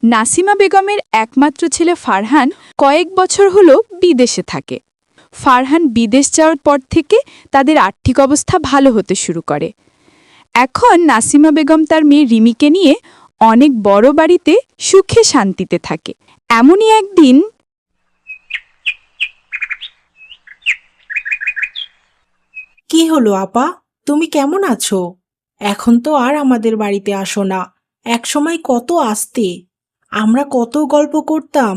নাসিমা বেগমের একমাত্র ছেলে ফারহান কয়েক বছর হলো বিদেশে থাকে। ফারহান বিদেশ যাওয়ার পর থেকে তাদের আর্থিক অবস্থা ভালো হতে শুরু করে। এখন নাসিমা বেগম তার মেয়ে রিমিকে নিয়ে অনেক বড় বাড়িতে সুখে শান্তিতে থাকে। এমনই একদিন কি হলো আপা, তুমি কেমন আছো? এখন তো আর আমাদের বাড়িতে আসো না। একসময় কত আসতে, আমরা কত গল্প করতাম।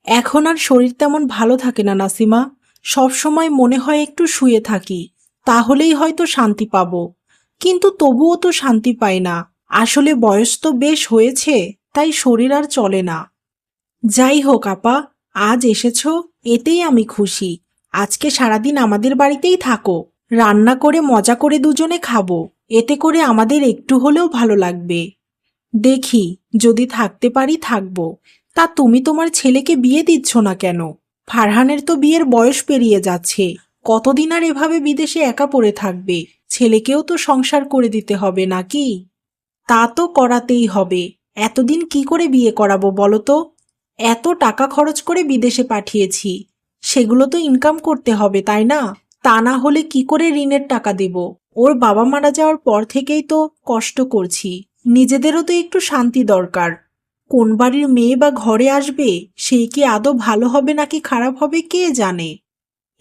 এখন আর শরীর তেমন ভালো থাকে না নাসিমা। সব সময় মনে হয় একটু শুয়ে থাকি, তাহলেই হয়তো শান্তি পাবো। কিন্তু তবুও তো শান্তি পাই না। আসলে বয়স তো বেশ হয়েছে, তাই শরীর আর চলে না। যাই হোক আপা, আজ এসেছো, এতেই আমি খুশি। আজকে সারাদিন আমাদের বাড়িতেই থাকো। রান্না করে মজা করে দুজনে খাবো। এতে করে আমাদের একটু হলেও ভালো লাগবে। দেখি, যদি থাকতে পারি থাকবো। তা তুমি তোমার ছেলেকে বিয়ে দিচ্ছ না কেন? ফারহানের তো বিয়ের বয়স পেরিয়ে যাচ্ছে। কতদিন আর এভাবে বিদেশে একা পড়ে থাকবে? ছেলেকেও তো সংসার করে দিতে হবে নাকি? তা তো করাতেই হবে। এতদিন কি করে বিয়ে করাবো বলো তো? এত টাকা খরচ করে বিদেশে পাঠিয়েছি, সেগুলো তো ইনকাম করতে হবে, তাই না? তা না হলে কি করে ঋণের টাকা দেব? ওর বাবা মারা যাওয়ার পর থেকেই তো কষ্ট করছি। নিজেদেরও তো একটু শান্তি দরকার। কোন বাড়ির মেয়ে বা ঘরে আসবে, সেই কি আদৌ ভালো হবে নাকি খারাপ হবে কে জানে।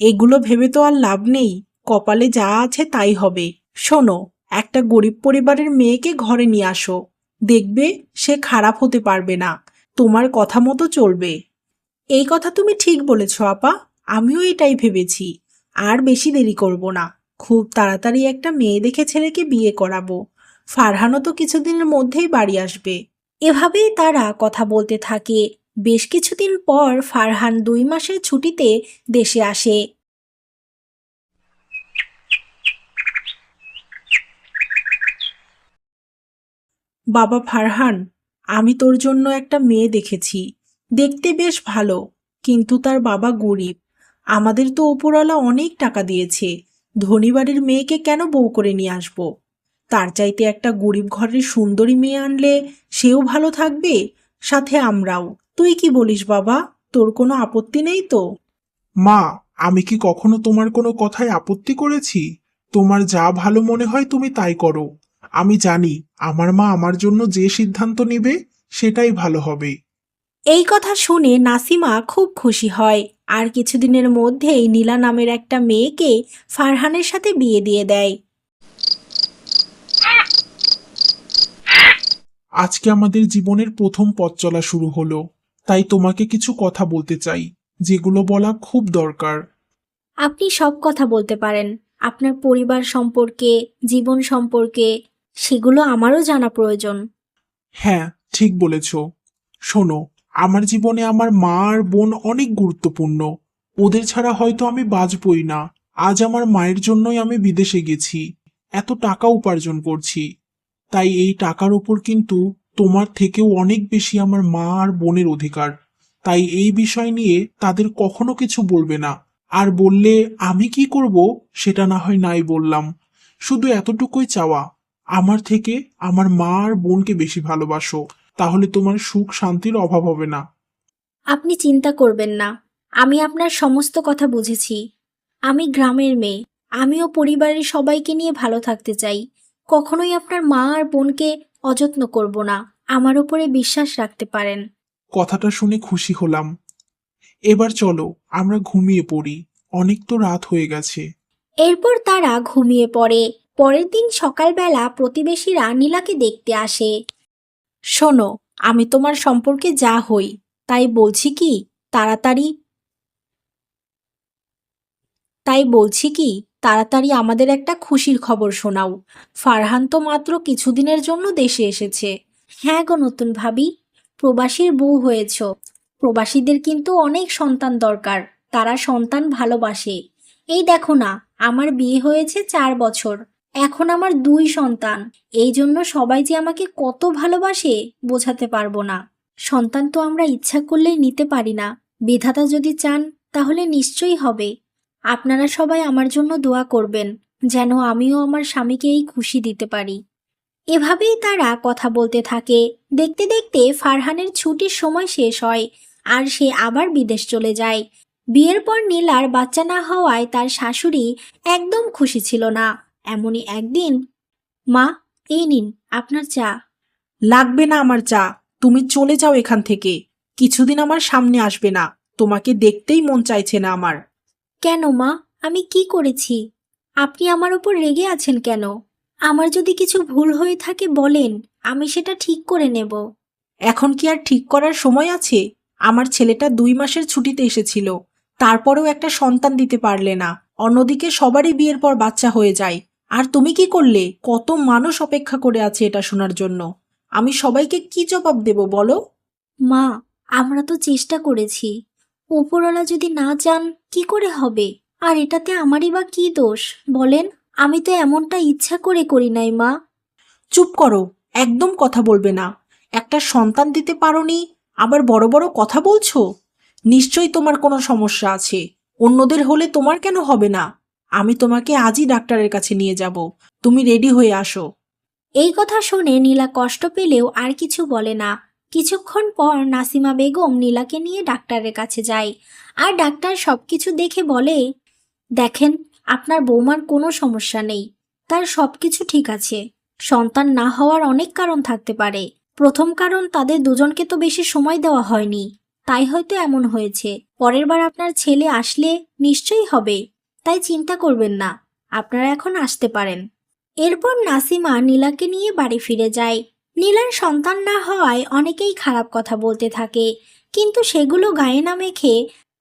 এগুলো ভেবে তো আর লাভ নেই। কপালে যা আছে তাই হবে। শোনো, একটা গরিব পরিবারের মেয়েকে ঘরে নিয়ে আসো। দেখবে সে খারাপ হতে পারবে না, তোমার কথা মতো চলবে। এই কথা তুমি ঠিক বলেছ আপা, আমিও এটাই ভেবেছি। আর বেশি দেরি করব না। খুব তাড়াতাড়ি একটা মেয়ে দেখে ছেলেকে বিয়ে করাবো। ফারহানও তো কিছুদিনের মধ্যেই বাড়ি আসবে। এভাবেই তারা কথা বলতে থাকে। বেশ কিছুদিন পর ফারহান 2 মাসের ছুটিতে দেশে আসে। বাবা ফারহান, আমি তোর জন্য একটা মেয়ে দেখেছি। দেখতে বেশ ভালো, কিন্তু তার বাবা গরিব। আমাদের তো ওপরওয়ালা অনেক টাকা দিয়েছে। ধনী বাড়ির মেয়েকে কেন বউ করে নিয়ে আসবো? তার চাইতে একটা গরিব ঘরের সুন্দরী মেয়ে আনলে সেও ভালো থাকবে, সাথে আমরাও। তুই কি বলিস বাবা? তোর কোনো আপত্তি নেই তো? মা, আমি কি কখনো তোমার কোনো কথায় আপত্তি করেছি? তোমার যা ভালো মনে হয় তুমি তাই করো। আমি জানি আমার মা আমার জন্য যে সিদ্ধান্ত নেবে সেটাই ভালো হবে। এই কথা শুনে নাসিমা খুব খুশি হয়। আর কিছুদিনের মধ্যেই নীলা নামের একটা মেয়েকে ফারহানের সাথে বিয়ে দিয়ে দেয়। আজকে আমাদের জীবনের প্রথম পথ চলা শুরু হলো, তাই তোমাকে কিছু কথা বলতে চাই, যেগুলো বলা খুব দরকার। আপনি সব কথা বলতে পারেন। আপনার পরিবার সম্পর্কে, জীবন সম্পর্কে, সেগুলো আমারও জানা প্রয়োজন। হ্যাঁ, ঠিক বলেছ। শোনো, আমার জীবনে আমার মা আর বোন অনেক গুরুত্বপূর্ণ। ওদের ছাড়া হয়তো আমি বাঁচবই না। আজ আমার মায়ের জন্যই আমি বিদেশে গেছি, এত টাকা উপার্জন করছি। তাই এই টাকার ওপর কিন্তু তোমার থেকেও অনেক বেশি আমার মা আর বোনের অধিকার। তাই এই বিষয় নিয়ে তাদের কখনো কিছু বলবে না। আর বললে আমি কি করব সেটা না হয় নাই বললাম। শুধু এতটুকুই চাওয়া, আমার থেকে আমার মা আর বোনকে বেশি ভালোবাসো, তাহলে তোমার সুখ শান্তির অভাব হবে না। আপনি চিন্তা করবেন না, আমি আপনার সমস্ত কথা বুঝেছি। আমি গ্রামের মেয়ে, আমিও পরিবারের সবাইকে নিয়ে ভালো থাকতে চাই। কখনোই আপনার মা আর বোনকে অযত্ন করব না। আমার উপরে বিশ্বাস রাখতে পারেন। কথাটা শুনে খুশি হলাম। এবার চলো আমরা ঘুমিয়ে পড়ি, অনেক তো রাত হয়ে গেছে। এরপর তারা ঘুমিয়ে পড়ে। পরের দিন সকালবেলা প্রতিবেশীরা নীলাকে দেখতে আসে। শোনো, আমি তোমার সম্পর্কে যা হই, তাই বলছি কি তাড়াতাড়ি তাই বলছি কি তাড়াতাড়ি আমাদের একটা খুশির খবর শোনাও। ফারহান তো মাত্র কিছুদিনের জন্য দেশে এসেছে। হ্যাঁ গো নতুন ভাবি, প্রবাসীর বউ হয়েছ। প্রবাসীদের কিন্তু অনেক সন্তান দরকার, তারা সন্তান ভালোবাসে। এই দেখো না, আমার বিয়ে হয়েছে 4 বছর, এখন আমার 2 সন্তান। এই জন্য সবাই যে আমাকে কত ভালোবাসে বোঝাতে পারবো না। সন্তান তো আমরা ইচ্ছা করলেই নিতে পারি না, বিধাতা যদি চান তাহলে নিশ্চয়ই হবে। আপনারা সবাই আমার জন্য দোয়া করবেন, যেন আমিও আমার স্বামীকে এই খুশি দিতে পারি। এভাবেই তারা কথা বলতে থাকে। দেখতে দেখতে ফারহানের ছুটির সময় শেষ হয় আর সে আবার বিদেশ চলে যায়। বিয়ের পর নীলার বাচ্চা না হওয়ায় তার শাশুড়ি একদম খুশি ছিল না। এমনই একদিন, মা, এই নিন আপনার চা। লাগবে না আমার চা, তুমি চলে যাও এখান থেকে। কিছুদিন আমার সামনে আসবে না, তোমাকে দেখতেই মন চাইছে না আমার। কেন মা, আমি কি করেছি? আপনি আমার উপর রেগে আছেন কেন? আমার যদি কিছু ভুল হয়ে থাকে বলেন, আমি সেটা ঠিক করে নেব। এখন কি আর ঠিক করার সময় আছে? আমার ছেলেটা 2 মাসের ছুটিতে এসেছিল, তারপরেও একটা সন্তান দিতে পারলে না। অন্যদিকে সবারই বিয়ের পর বাচ্চা হয়ে যায়, আর তুমি কি করলে? কত মানুষ অপেক্ষা করে আছে এটা শোনার জন্য। আমি সবাইকে কি জবাব দেব বলো? মা, আমরা তো চেষ্টা করেছি। উপরওয়ালা যদি না চান কি করে হবে? আর এটাতে আমারই বা কি দোষ বলেন? আমি তো এমনটা ইচ্ছা করে করি নাই মা। চুপ করো, একদম কথা বলবে না। একটা সন্তান দিতে পারোনি, আবার বড় বড় কথা বলছো? নিশ্চয়ই তোমার কোনো সমস্যা আছে। অন্যদের হলে তোমার কেন হবে না? আমি তোমাকে আজই ডাক্তারের কাছে নিয়ে যাব, তুমি রেডি হয়ে আসো। এই কথা শুনে নীলা কষ্ট পেলেও আর কিছু বলে না। কিছুক্ষণ পর নাসিমা বেগম নীলাকে নিয়ে ডাক্তারের কাছে যায়। আর ডাক্তার সবকিছু দেখে বলে, দেখেন, আপনার বৌমার কোনো সমস্যা নেই, তার সবকিছু ঠিক আছে। সন্তান না হওয়ার অনেক কারণ থাকতে পারে। প্রথম কারণ, তাদের দুজনকে তো বেশি সময় দেওয়া হয়নি, তাই হয়তো এমন হয়েছে। পরের বার আপনার ছেলে আসলে নিশ্চয়ই হবে, তাই চিন্তা করবেন না, আপনারা এখন আসতে পারেন। এরপর নাসিমা নীলাকে নিয়ে বাড়ি ফিরে যায়। নীলার সন্তান না হওয়ায় অনেকেই খারাপ কথা বলতে থাকে, কিন্তু সেগুলো গায়ে না মেখে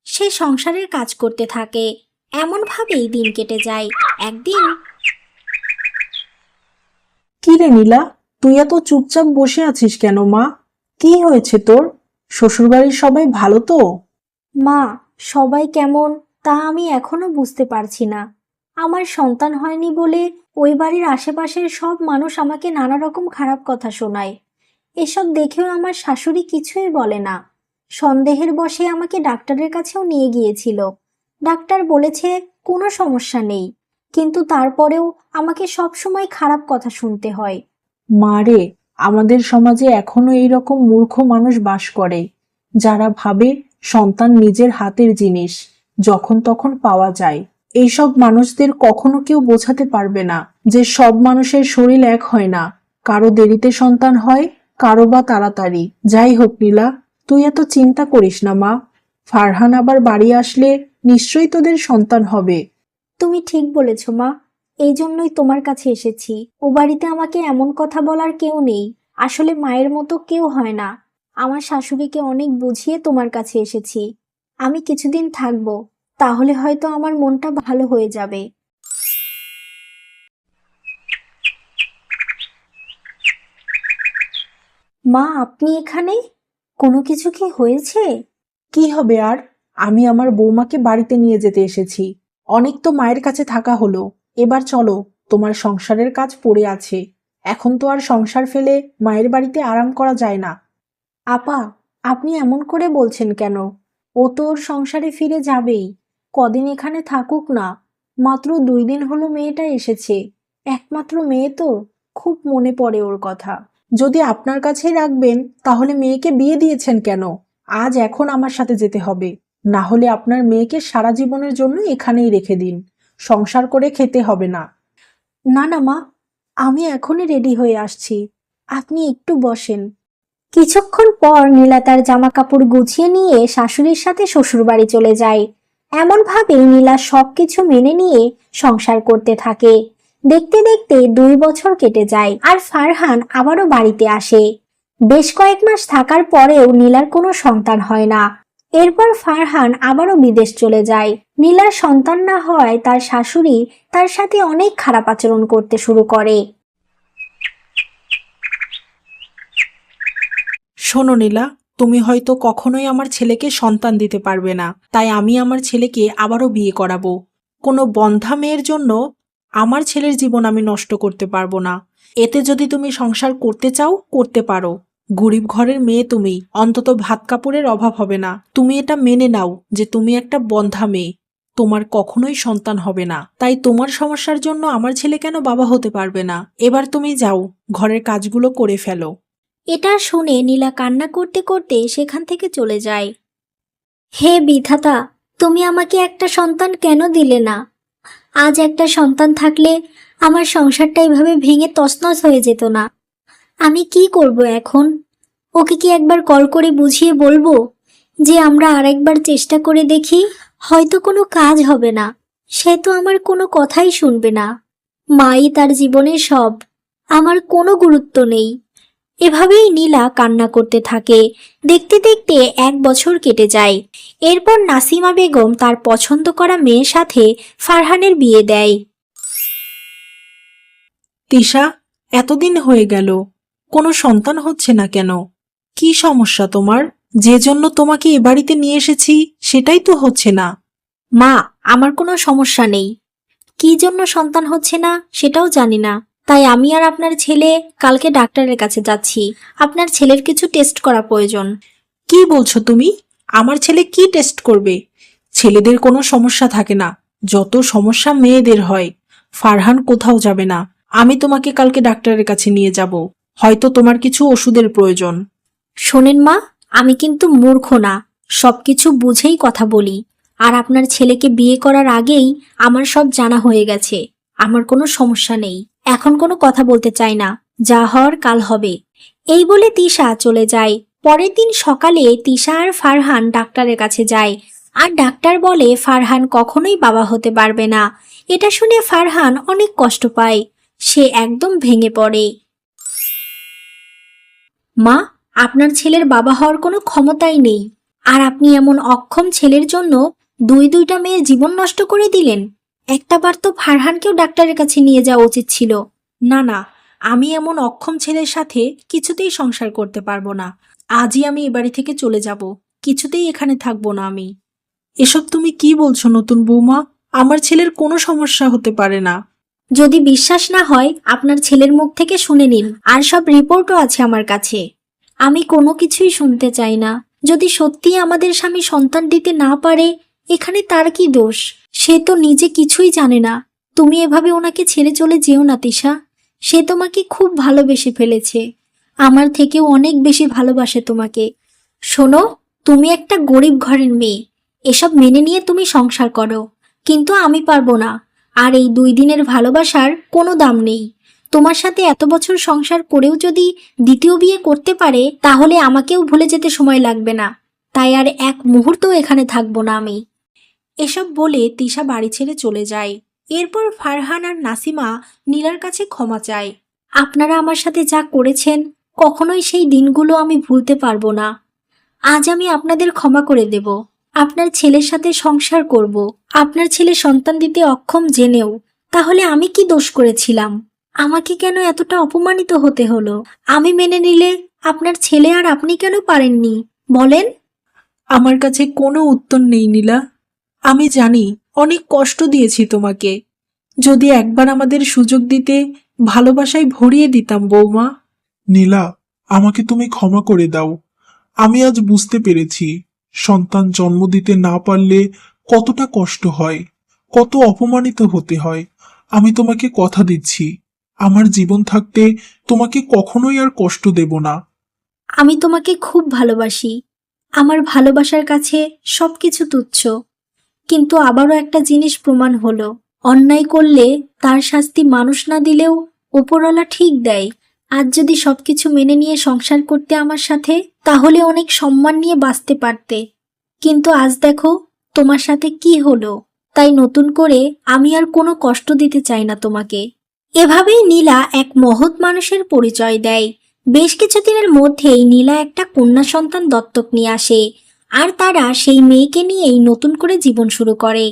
সে সংসারের কাজ করতে থাকে। এমনভাবেই দিন কেটে যায়। একদিন, কি রে নীলা, তুই এত চুপচাপ বসে আছিস কেন মা? কি হয়েছে তোর? শ্বশুরবাড়ির সবাই ভালো তো? মা, সবাই কেমন তা আমি এখনো বুঝতে পারছি না। আমার সন্তান হয়নি বলে ওই বাড়ির আশেপাশের সব মানুষ আমাকে নানা রকম খারাপ কথা শোনায়। এসব দেখেও আমার শাশুড়ি কিছুই বলে না। সন্দেহের বশে আমাকে ডাক্তারের কাছেও নিয়ে গিয়েছিল। ডাক্তার বলেছে কোনো সমস্যা নেই, কিন্তু তারপরেও আমাকে সব সময় খারাপ কথা শুনতে হয়। মা রে, আমাদের সমাজে এখনো এইরকম মূর্খ মানুষ বাস করে, যারা ভাবে সন্তান নিজের হাতের জিনিস, যখন তখন পাওয়া যায়। এইসব মানুষদের কখনো কেউ বোঝাতে পারবে না যে সব মানুষের শরীর এক হয় না। কারো দেরিতে সন্তান হয়, কারো বা তাড়াতাড়ি। যাই হোক নীলা, তুই এত চিন্তা করিস না মা। ফারহান আবার বাড়ি আসলে নিশ্চয়ই তোদের সন্তান হবে। তুমি ঠিক বলেছ মা, এই জন্যই তোমার কাছে এসেছি। ও বাড়িতে আমাকে এমন কথা বলার কেউ নেই। আসলে মায়ের মতো কেউ হয় না। আমার শাশুড়িকে অনেক বুঝিয়ে তোমার কাছে এসেছি। আমি কিছুদিন থাকবো, তাহলে হয়তো আমার মনটা ভালো হয়ে যাবে। মা, আপনি এখানে? কোনো কিছু কি হয়েছে? কি হবে আর? আমি আমার বৌমাকে বাড়িতে নিয়ে যেতে এসেছি। অনেক তো মায়ের কাছে থাকা হলো, এবার চলো, তোমার সংসারের কাজ পড়ে আছে। এখন তো আর সংসার ফেলে মায়ের বাড়িতে আরাম করা যায় না। আপা, আপনি এমন করে বলছেন কেন? ও তো ওর সংসারে ফিরে যাবেই। কদিন এখানে থাকুক না। মাত্র 2 দিন হলো মেয়েটা এসেছে। একমাত্র মেয়ে তো, খুব মনে পড়ে ওর কথা। যদি আপনার কাছেই রাখবেন, তাহলে মেয়েকে বিয়ে দিয়েছেন কেন? আজ এখন আমার সাথে যেতে হবে, না হলে আপনার মেয়েকে সারা জীবনের জন্য এখানেই রেখে দিন। সংসার করে খেতে হবে না। না না মা, আমি এখনই রেডি হয়ে আসছি, আপনি একটু বসেন। কিছুক্ষণ পর নীলা তার জামা কাপড় গুছিয়ে নিয়ে শাশুড়ির সাথে শ্বশুরবাড়ি চলে যায়। এমনভাবেই নীলা সবকিছু মেনে নিয়ে সংসার করতে থাকে। দেখতে দেখতে 2 বছর কেটে যায় আর ফারহান আবারও বাড়িতে আসে। বেশ কয়েক মাস থাকার পরেও নীলার কোনো সন্তান হয় না। এরপর ফারহান আবারও বিদেশ চলে যায়। নীলার সন্তান না হওয়ায় তার শাশুড়ি তার সাথে অনেক খারাপ আচরণ করতে শুরু করে। শোনো নীলা, তুমি হয়তো কখনোই আমার ছেলেকে সন্তান দিতে পারবে না, তাই আমি আমার ছেলেকে আবারও বিয়ে করাবো। কোনো বন্ধ্যা মেয়ের জন্য আমার ছেলের জীবন আমি নষ্ট করতে পারবো না। এতে যদি তুমি সংসার করতে চাও, করতে পারো। গরিব ঘরের মেয়ে তুমি, অন্তত ভাত কাপড়ের অভাব হবে না। তুমি এটা মেনে নাও যে তুমি একটা বন্ধ্যা মেয়ে। তোমার কখনোই সন্তান হবে না, তাই তোমার সমস্যার জন্য আমার ছেলে কেন বাবা হতে পারবে না? এবার তুমি যাও, ঘরের কাজগুলো করে ফেলো। এটা শুনে নীলা কান্না করতে করতে সেখান থেকে চলে যায়। হে বিধাতা, তুমি আমাকে একটা সন্তান কেন দিলে না? আজ একটা সন্তান থাকলে আমার সংসারটা এভাবে ভেঙে তছনছ হয়ে যেত না। আমি কি করব এখন? ওকে কি একবার কল করে বুঝিয়ে বলবো যে আমরা আরেকবার চেষ্টা করে দেখি? হয়তো কোনো কাজ হবে না। সে তো আমার কোনো কথাই শুনবে না। মাই তার জীবনের সব, আমার কোনো গুরুত্ব নেই। এভাবেই নীলা কান্না করতে থাকে। দেখতে দেখতে 1 বছর কেটে যায়। এরপর নাসিমা বেগম তার পছন্দ করা মেয়ের সাথে ফারহানের বিয়ে দেয়। তিশা, এতদিন হয়ে গেল, কোনো সন্তান হচ্ছে না কেন? কি সমস্যা তোমার? যে জন্য তোমাকে এ বাড়িতে নিয়ে এসেছি সেটাই তো হচ্ছে না। মা, আমার কোনো সমস্যা নেই। কি জন্য সন্তান হচ্ছে না সেটাও জানি না। তাই আমি আর আপনার ছেলে কালকে ডাক্তারের কাছে যাচ্ছি। আপনার ছেলের কিছু টেস্ট করা প্রয়োজন। কি বলছো তুমি? আমার ছেলে কি টেস্ট করবে? ছেলেদের কোনো সমস্যা থাকে না, যত সমস্যা মেয়েদের হয়। ফারহান কোথাও যাবে না, আমি তোমাকে কালকে ডাক্তারের কাছে নিয়ে যাব। হয়তো তোমার কিছু ওষুধের প্রয়োজন। শোনেন মা, আমি কিন্তু মূর্খ না, সবকিছু বুঝেই কথা বলি। আর আপনার ছেলেকে বিয়ে করার আগেই আমার সব জানা হয়ে গেছে। আমার কোনো সমস্যা নেই, এখন কোনো কথা বলতে চাই না। যা হওয়ার কাল হবে। এই বলে তিশা চলে যায়। পরের দিন সকালে তিশা আর ফারহান ডাক্তারের কাছে যায়। আর ডাক্তার বলে ফারহান কখনোই বাবা হতে পারবে না। এটা শুনে ফারহান অনেক কষ্ট পায়। সে একদম ভেঙে পড়ে। মা, আপনার ছেলের বাবা হওয়ার কোনো ক্ষমতাই নেই। আর আপনি এমন অক্ষম ছেলের জন্য দুইটা মেয়ের জীবন নষ্ট করে দিলেন। একটাবার তো ফারহানকেও ডাক্তারের কাছে নিয়ে যাওয়া উচিত ছিল। না না, আমি এমন অক্ষম ছেলের সাথে কিছুতেই সংসার করতে পারবো না। আজই আমি এ বাড়ি থেকে চলে যাব, কিছুতেই এখানে থাকবো না আমি। এসব তুমি কি বলছো নতুন বৌমা? আমার ছেলের কোনো সমস্যা হতে পারে না। যদি বিশ্বাস না হয় আপনার ছেলের মুখ থেকে শুনে নিন, আর সব রিপোর্টও আছে আমার কাছে। আমি কোনো কিছুই শুনতে চাই না। যদি সত্যি আমাদের স্বামী সন্তান দিতে না পারে, এখানে তার কি দোষ? সে তো নিজে কিছুই জানে না। তুমি এভাবে ওনাকে ছেড়ে চলে যেও না তিশা। সে তোমাকে খুব ভালোবেসে ফেলেছে, আমার থেকেও অনেক বেশি ভালোবাসে তোমাকে। শোনো, তুমি একটা গরিব ঘরের মেয়ে, এসব মেনে নিয়ে তুমি সংসার করো। কিন্তু আমি পারবো না। আর এই 2 দিনের ভালোবাসার কোনো দাম নেই। তোমার সাথে এত বছর সংসার করেও যদি দ্বিতীয় বিয়ে করতে পারে, তাহলে আমাকেও ভুলে যেতে সময় লাগবে না। তাই আর এক মুহূর্তও এখানে থাকবো না আমি। এসব বলে তিশা বাড়ি ছেড়ে চলে যায়। এরপর ফারহান আর নাসিমা নীলার কাছে ক্ষমা চায়। আপনারা আমার সাথে যা করেছেন, কখনোই সেই দিনগুলো আমি ভুলতে পারবো না। আজ আমি আপনাদের ক্ষমা করে দেব। আপনার ছেলের সাথে সংসার করব। আপনার ছেলে সন্তান দিতে অক্ষম জেনেও। তাহলে আমি কি দোষ করেছিলাম? আমাকে কেন এতটা অপমানিত হতে হলো? আমি মেনে নিলে আপনার ছেলে আর আপনি কেন পারেননি বলেন? আমার কাছে কোনো উত্তর নেই নীলা। আমি জানি অনেক কষ্ট দিয়েছি তোমাকে। যদি একবার আমাদের সুযোগ দিতে, ভালোবাসায় ভরিয়ে দিতাম বৌমা। নীলা, আমাকে তুমি ক্ষমা করে দাও। আমি আজ বুঝতে পেরেছি সন্তান জন্ম দিতে না পারলে কতটা কষ্ট হয়, কত অপমানিত হতে হয়। আমি তোমাকে কথা দিচ্ছি, আমার জীবন থাকতে তোমাকে কখনোই আর কষ্ট দেব না। আমি তোমাকে খুব ভালোবাসি। আমার ভালোবাসার কাছে সবকিছু তুচ্ছ। কিন্তু আবারও একটা জিনিস প্রমাণ হলো, অন্যায় করলে তার শাস্তি মানুষ না দিলেও উপরওয়ালা ঠিক দেয়। আজ যদি সবকিছু মেনে নিয়ে সংসার করতে আমার সাথে, তাহলে অনেক সম্মান নিয়ে বাঁচতে পারতে। কিন্তু আজ দেখো তোমার সাথে কি হলো। তাই নতুন করে আমি আর কোনো কষ্ট দিতে চাই না তোমাকে। এভাবেই নীলা এক মহৎ মানুষের পরিচয় দেয়। বেশ কিছুদিনের মধ্যেই নীলা একটা কন্যা সন্তান দত্তক নিয়ে আসে। আর তারা সেই মেয়েকে নিয়েই নতুন করে জীবন শুরু করে।